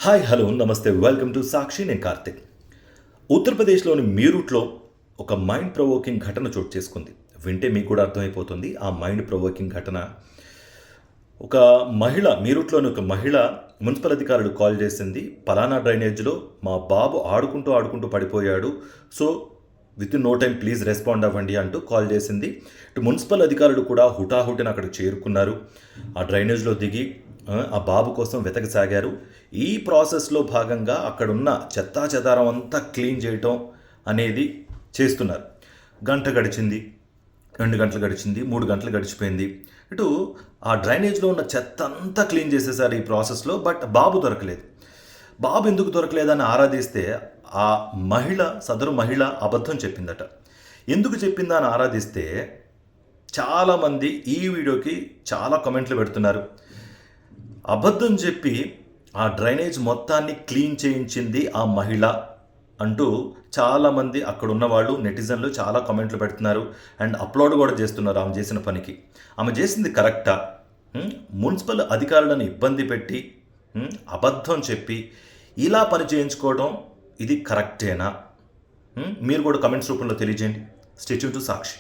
Hi hello నమస్తే welcome to సాక్షి. నేను కార్తిక్. ఉత్తరప్రదేశ్లోని మీరూట్లో ఒక మైండ్ ప్రొవోకింగ్ ఘటన చోటు చేసుకుంది. వింటే మీకు కూడా అర్థమైపోతుంది ఆ మైండ్ ప్రొవోకింగ్ ఘటన. ఒక మీరూట్లోని ఒక మహిళ మున్సిపల్ అధికారులు కాల్ చేసింది. పలానా డ్రైనేజ్లో మా బాబు ఆడుకుంటూ ఆడుకుంటూ పడిపోయాడు, so within no time please respond అవ్వండి అంటూ కాల్ చేసింది. ఇటు మున్సిపల్ అధికారులు కూడా హుటాహుటిన అక్కడికి చేరుకున్నారు. ఆ డ్రైనేజ్లో దిగి ఆ బాబు కోసం వెతకసాగారు. ఈ ప్రాసెస్లో భాగంగా అక్కడున్న చెత్తా చెదారం అంతా క్లీన్ చేయటం అనేది చేస్తున్నారు. గంట గడిచింది, 2 గంటలు గడిచింది, 3 గంటలు గడిచిపోయింది. ఇటు ఆ డ్రైనేజ్లో ఉన్న చెత్త అంతా క్లీన్ చేసేసారు ఈ ప్రాసెస్లో. బట్ బాబు దొరకలేదు. బాబు ఎందుకు దొరకలేదని ఆరాధిస్తే ఆ సదరు మహిళ అబద్ధం చెప్పిందట. ఎందుకు చెప్పిందా అని ఆరాధిస్తే చాలామంది ఈ వీడియోకి చాలా కామెంట్లు పెడుతున్నారు. అబద్ధం చెప్పి ఆ డ్రైనేజ్ మొత్తాన్ని క్లీన్ చేయించింది ఆ మహిళ అంటూ చాలామంది అక్కడ ఉన్న వాళ్ళు నెటిజన్లు చాలా కామెంట్లు పెడుతున్నారు అండ్ అప్లోడ్ కూడా చేస్తున్నారు ఆమె చేసిన పనికి. ఆమె చేసింది కరెక్టా? మున్సిపల్ అధికారులను ఇబ్బంది పెట్టి అబద్ధం చెప్పి ఇలా పని చేయించుకోవడం ఇది కరెక్టేనా? మీరు కూడా కమెంట్స్ రూపంలో తెలియజేయండి. Stay tune to Sakshi.